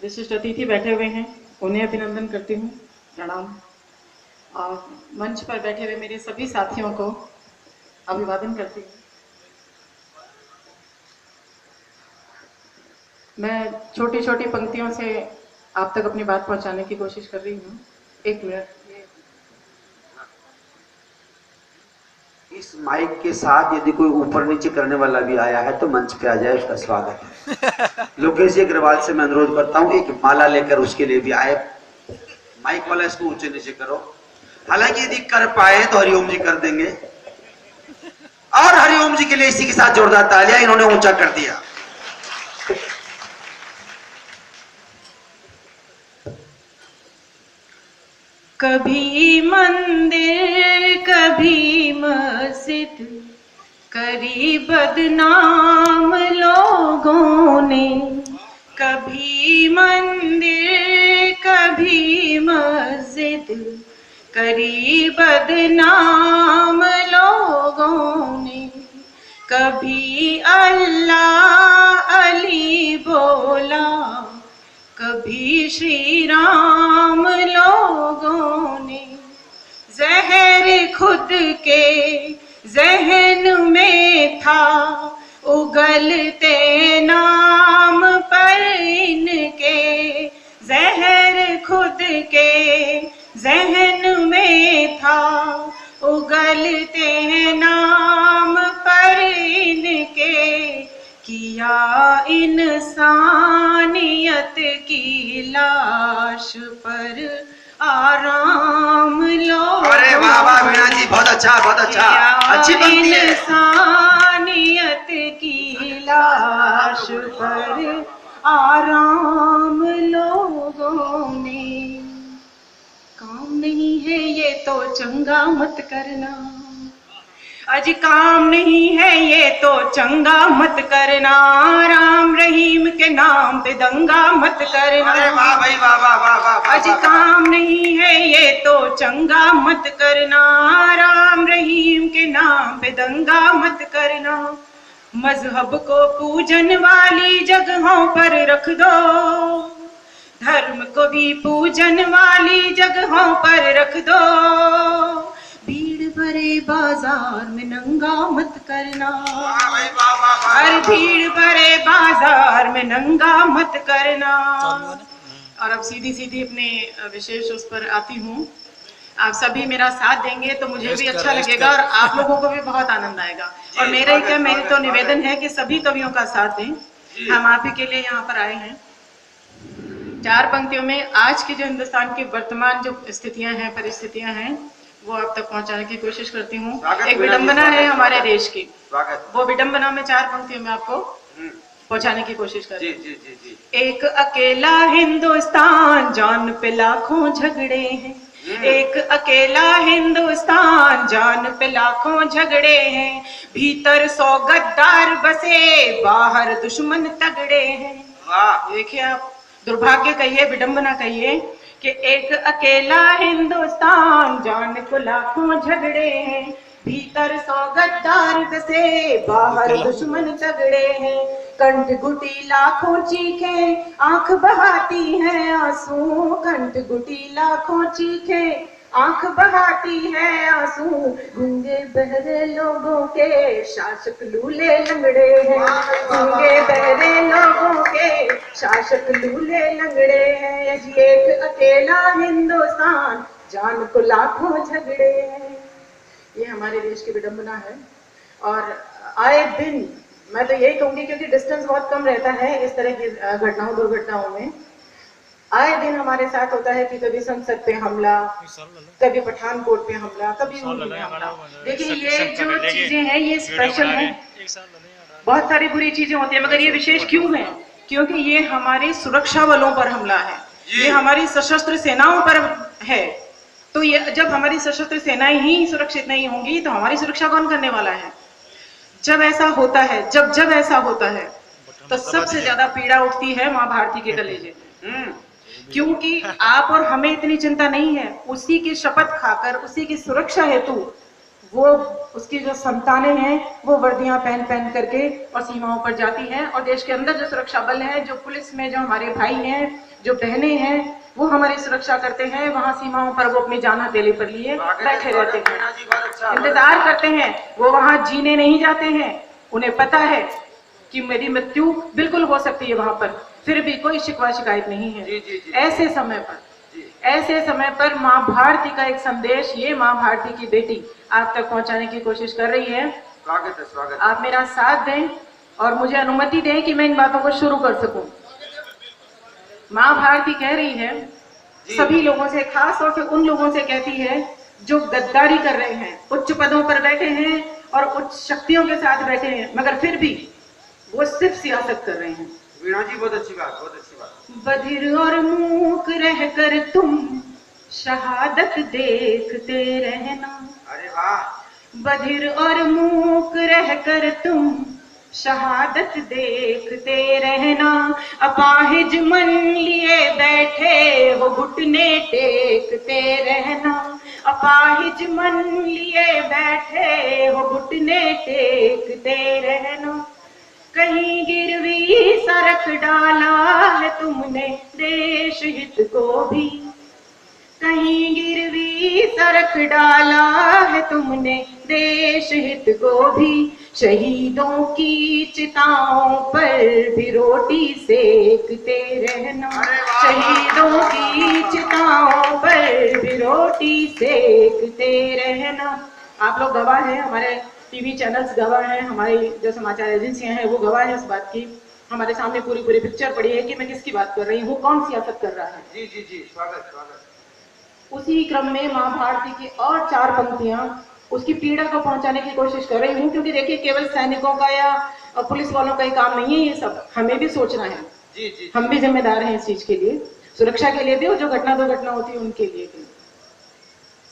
विशिष्ट अतिथि बैठे हुए हैं, उन्हें अभिनंदन करती हूँ, प्रणाम। और मंच पर बैठे हुए मेरे सभी साथियों को अभिवादन करती हूँ। मैं छोटी छोटी पंक्तियों से आप तक अपनी बात पहुंचाने की कोशिश कर रही हूँ। एक मिनट। इस माइक के साथ यदि कोई ऊपर नीचे करने वाला भी आया है तो मंच पे आ जाए, उसका स्वागत है। लोकेश जी अग्रवाल से मैं अनुरोध करता हूँ एक माला लेकर उसके लिए भी आए। माइक वाला इसको ऊंचे नीचे करो। हालांकि यदि कर पाए तो हरिओम जी कर देंगे, और हरिओम जी के लिए इसी के साथ जोरदार तालियां, इन्होंने ऊंचा कर दिया। कभी मंदिर कभी मस्जिद करी बदनाम लोगों ने, कभी मंदिर कभी मस्जिद करी बदनाम लोगों ने, कभी अल्लाह अली बोला कभी श्री राम लोगों ने, जहर खुद के जहन में था उगलते नाम पर इनके, जहर खुद के जहन में था उगलते नाम पर इनके, किया इंसानियत की लाश पर आराम लो। अरे वाह वाह मीना जी, बहुत अच्छा बहुत अच्छा, अच्छी पंक्ति है। इंसानियत की लाश पर आराम लोगों ने, काम नहीं है ये तो चंगा मत करना, अज काम नहीं है ये तो चंगा मत करना, राम रहीम के नाम पे दंगा मत करना। अरे वाह भाई वाह वाह वाह वाह। अज काम नहीं है ये तो चंगा मत करना, राम रहीम के नाम पे दंगा मत करना, मजहब को पूजन वाली जगहों पर रख दो, धर्म को भी पूजन वाली जगहों पर रख दो, भीड़ भरे बाजार में नंगा मत करना, हर भीड़ भरे बाजार में नंगा मत करना। और अब सीधी सीधी अपने विशेष उस पर आती हूँ। आप सभी मेरा साथ देंगे तो मुझे भी अच्छा लगेगा और आप लोगों को भी बहुत आनंद आएगा। और मेरा ही क्या, मेरी तो निवेदन है कि सभी कवियों का साथ दें। हम आप ही के लिए यहाँ पर आए हैं। 4 पंक्तियों में आज की जो हिंदुस्तान की वर्तमान जो स्थितियां हैं, परिस्थितियां हैं, वो आप तक पहुंचाने की कोशिश करती हूँ। एक विडंबना है हमारे देश की, वो विडंबना में 4 पंक्तियों में आपको पहुंचाने की कोशिश करती हूँ। एक अकेला हिंदुस्तान जान पे लाखों झगड़े हैं, एक अकेला हिंदुस्तान जान पे लाखों झगड़े हैं, भीतर 100 गद्दार बसे बाहर दुश्मन तगड़े हैं। देखिए आप, दुर्भाग्य कहिए, विडंबना कहिए कि एक अकेला हिंदुस्तान जान को लाखों झगड़े हैं, भीतर 100 गद्दार बसे बाहर दुश्मन तगड़े हैं, कंठ घुटी लाखों चीखे आंख बहाती है आंसू, कंठ घुटी लाखों चीखे आंख बहाती है आंसू, गूंगे बहरे लोगों के शासक लूले लंगड़े हैं, गूंगे बहरे लोगों के शासक लूले लंगड़े हैं, एक अकेला हिंदुस्तान जान को लाखों झगड़े हैं। ये हमारे देश की विडंबना है। और आए दिन मैं तो यही कहूंगी, क्योंकि डिस्टेंस बहुत कम रहता है इस तरह की घटनाओं दुर्घटनाओं में, आए दिन हमारे साथ होता है कि कभी संसद पे हमला, कभी पठानकोट पे हमला, कभी उन्हीं हमला। देखिए ये जो चीजें हैं ये स्पेशल है, बहुत सारी बुरी चीजें होती है, मगर ये विशेष क्यों है? क्योंकि ये हमारे सुरक्षा बलों पर हमला है, ये हमारी सशस्त्र सेनाओं पर है। तो ये जब हमारी सशस्त्र सेनाएं ही सुरक्षित नहीं होंगी तो हमारी सुरक्षा कौन करने वाला है? जब ऐसा होता है, जब ऐसा होता है तो सबसे ज्यादा पीड़ा उठती है माँ भारती के कलेजे में, क्योंकि आप और हमें इतनी चिंता नहीं है, उसी की शपथ खाकर, उसी की सुरक्षा हेतु वो उसकी जो संतानें हैं वो वर्दियां पहन करके और सीमाओं पर जाती हैं, और देश के अंदर जो सुरक्षा बल है, जो पुलिस में जो हमारे भाई हैं, जो बहनें हैं, वो हमारी सुरक्षा करते हैं। वहां सीमाओं पर वो अपनी जान हथेली पर लिए बैठे रहते हैं, इंतजार करते हैं। वो वहां जीने नहीं जाते हैं, उन्हें पता है कि मेरी मृत्यु बिल्कुल हो सकती है वहां पर, फिर भी कोई शिकवा शिकायत नहीं है। ऐसे समय पर माँ भारती का एक संदेश ये माँ भारती की बेटी आप तक पहुंचाने की कोशिश कर रही है। स्वागत है, स्वागत। आप मेरा साथ दें और मुझे अनुमति दें कि मैं इन बातों को शुरू कर सकूं। माँ भारती कह रही है सभी लोगों से, खास तौर से उन लोगों से कहती है जो गद्दारी कर रहे हैं, उच्च पदों पर बैठे हैं और उच्च शक्तियों के साथ बैठे हैं, मगर फिर भी वो सिर्फ सियासत कर रहे हैं। वीणा जी बहुत अच्छी बात, बहुत अच्छी बात। बधिर और मूक रहकर तुम शहादत देखते रहना। अरे वाह। बधिर और मूक रहकर तुम शहादत देखते रहना। अपाहिज मन लिए बैठे हो घुटने टेकते रहना। अपाहिज मन लिए बैठे हो घुटने टेकते रहना। कहीं गिरवी सरक डाला है तुमने देश हित को भी। कहीं गिरवी सरक डाला है तुमने देश हित को भी। शहीदों की चिताओं पर भी रोटी सेकते रहना। शहीदों की चिताओं पर भी रोटी सेकते रहना। आप लोग गवाह हैं, हमारे टीवी चैनल्स गवाह हैं, हमारी जो समाचार एजेंसियां हैं वो गवाह हैं इस बात की। हमारे सामने पूरी पिक्चर पड़ी है कि मैं किसकी बात कर रही हूँ, कौन सियासत कर रहा है। जी जी जी, स्वागत स्वागत। उसी क्रम में माँ भारती की और 4 पंक्तियां उसकी पीड़ा को पहुंचाने की कोशिश कर रही हूँ, क्योंकि देखिए केवल सैनिकों का या पुलिस वालों का ही काम नहीं है ये सब, हमें भी सोचना है। जी जी, हम भी जिम्मेदार हैं इस चीज के लिए, सुरक्षा के लिए भी और जो घटना दुर्घटना होती है उनके लिए भी।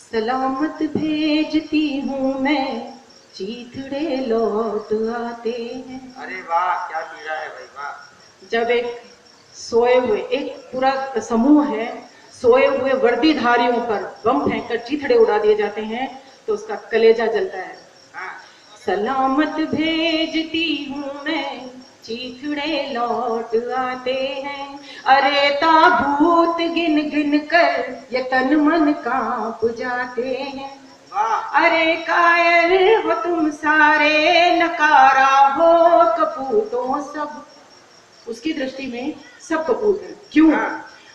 सलामत भेजती हूँ मैं, चीथड़े लौट आते हैं। अरे वाह, क्या पीड़ा है भाई, वाह। जब एक सोए हुए, एक पूरा समूह है, सोए हुए वर्दीधारियों पर बम फेंककर चीथड़े उड़ा दिए जाते हैं तो उसका कलेजा जलता है। सलामत भेजती हूँ मैं, चीथड़े लौट आते हैं। अरे ताबूत गिन गिन कर ये तन मन कांप जाते हैं। अरे कायर हो तुम सारे, नकारा हो कपूतों सब। उसकी दृष्टि में सब कपूत है, क्यों?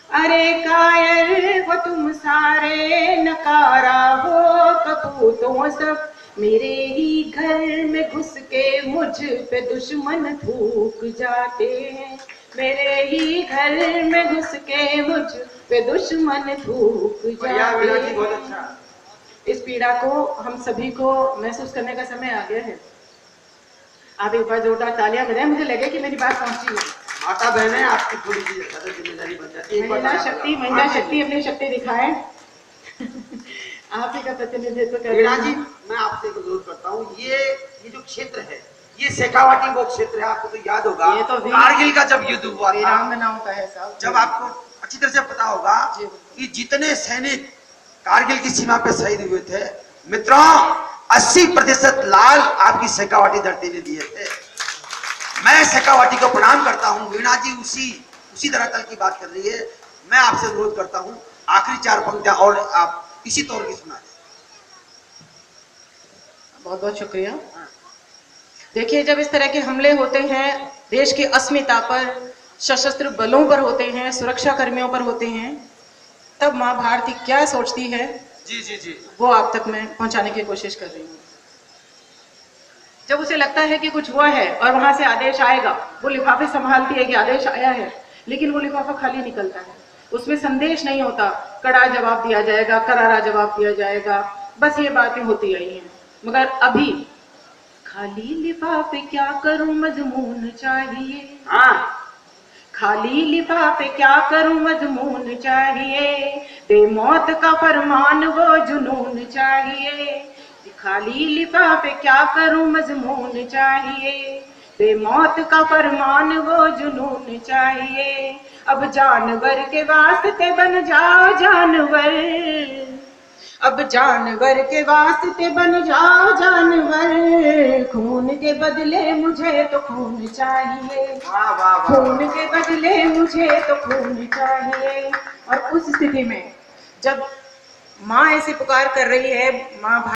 अरे कायर हो तुम सारे, नकारा हो कपूतों सब। मेरे ही घर में घुस के मुझ पे दुश्मन थूक जाते हैं। मेरे ही घर में घुस के मुझ पे दुश्मन थूक जाते हैं। इस पीड़ा को हम सभी को महसूस करने का समय आ गया है। आप एक बार जोरदार तालियां बजाएं, मुझे लगे कि मेरी बात पहुंची है। माता बहनें, आपकी थोड़ी सी ज्यादा जिम्मेदारी बन जाती है। महिला शक्ति अपनी शक्ति दिखाए। आप ही का प्रतिनिधित्व कर। वीणा जी, मैं आपसे एक अनुरोध करता हूँ, ये जो क्षेत्र है, ये शेखावाटी वो क्षेत्र है, आपको तो याद होगा, ये तो कारगिल का जब युद्ध हुआ था, वीरांगनाओं का है साहब। जब आपको अच्छी तरह से पता होगा कि जितने सैनिक कारगिल की सीमा पे शहीद हुए थे, मित्रों 80% लाल आपकी शेखावाटी धरती ने दिए थे। मैं शेखावाटी को प्रणाम करता हूँ। वीणा जी उसी धरातल की बात कर रही है। मैं आपसे अनुरोध करता हूँ आखिरी 4 पंक्तियां और आप इसी तौर की सुना दें। बहुत बहुत शुक्रिया। देखिए, जब इस तरह के हमले होते हैं देश की अस्मिता पर, सशस्त्र बलों पर होते हैं, सुरक्षा कर्मियों पर होते हैं, तब माँ भारती क्या सोचती है, जी जी जी, वो आप तक मैं पहुंचाने की कोशिश कर रही हूँ। जब उसे लगता है कि कुछ हुआ है और वहां से आदेश आएगा, वो लिफाफे संभालती है कि आदेश आया है, लेकिन वो लिफाफा खाली निकलता है, उसमें संदेश नहीं होता। कड़ा जवाब दिया जाएगा, करारा जवाब दिया जाएगा, बस ये बातें होती रही हैं। मगर अभी खाली लिफाफे क्या करूं, मजमून चाहिए। खाली लिफाफे क्या करूं, मजमून चाहिए। बेमौत का फरमान वो जुनून चाहिए। खाली लिफाफे क्या करूं, मजमून चाहिए। बेमौत का फरमान वो जुनून चाहिए। अब जानवर के वास्ते बन जाओ जानवर। अब जानवर के वास्ते बन जाओ जानवर, खून के बदले मुझे तो खून चाहिए, वाह वाह वाह। खून के बदले मुझे तो खून चाहिए। और उस स्थिति में जब माँ ऐसे पुकार कर रही है, माँ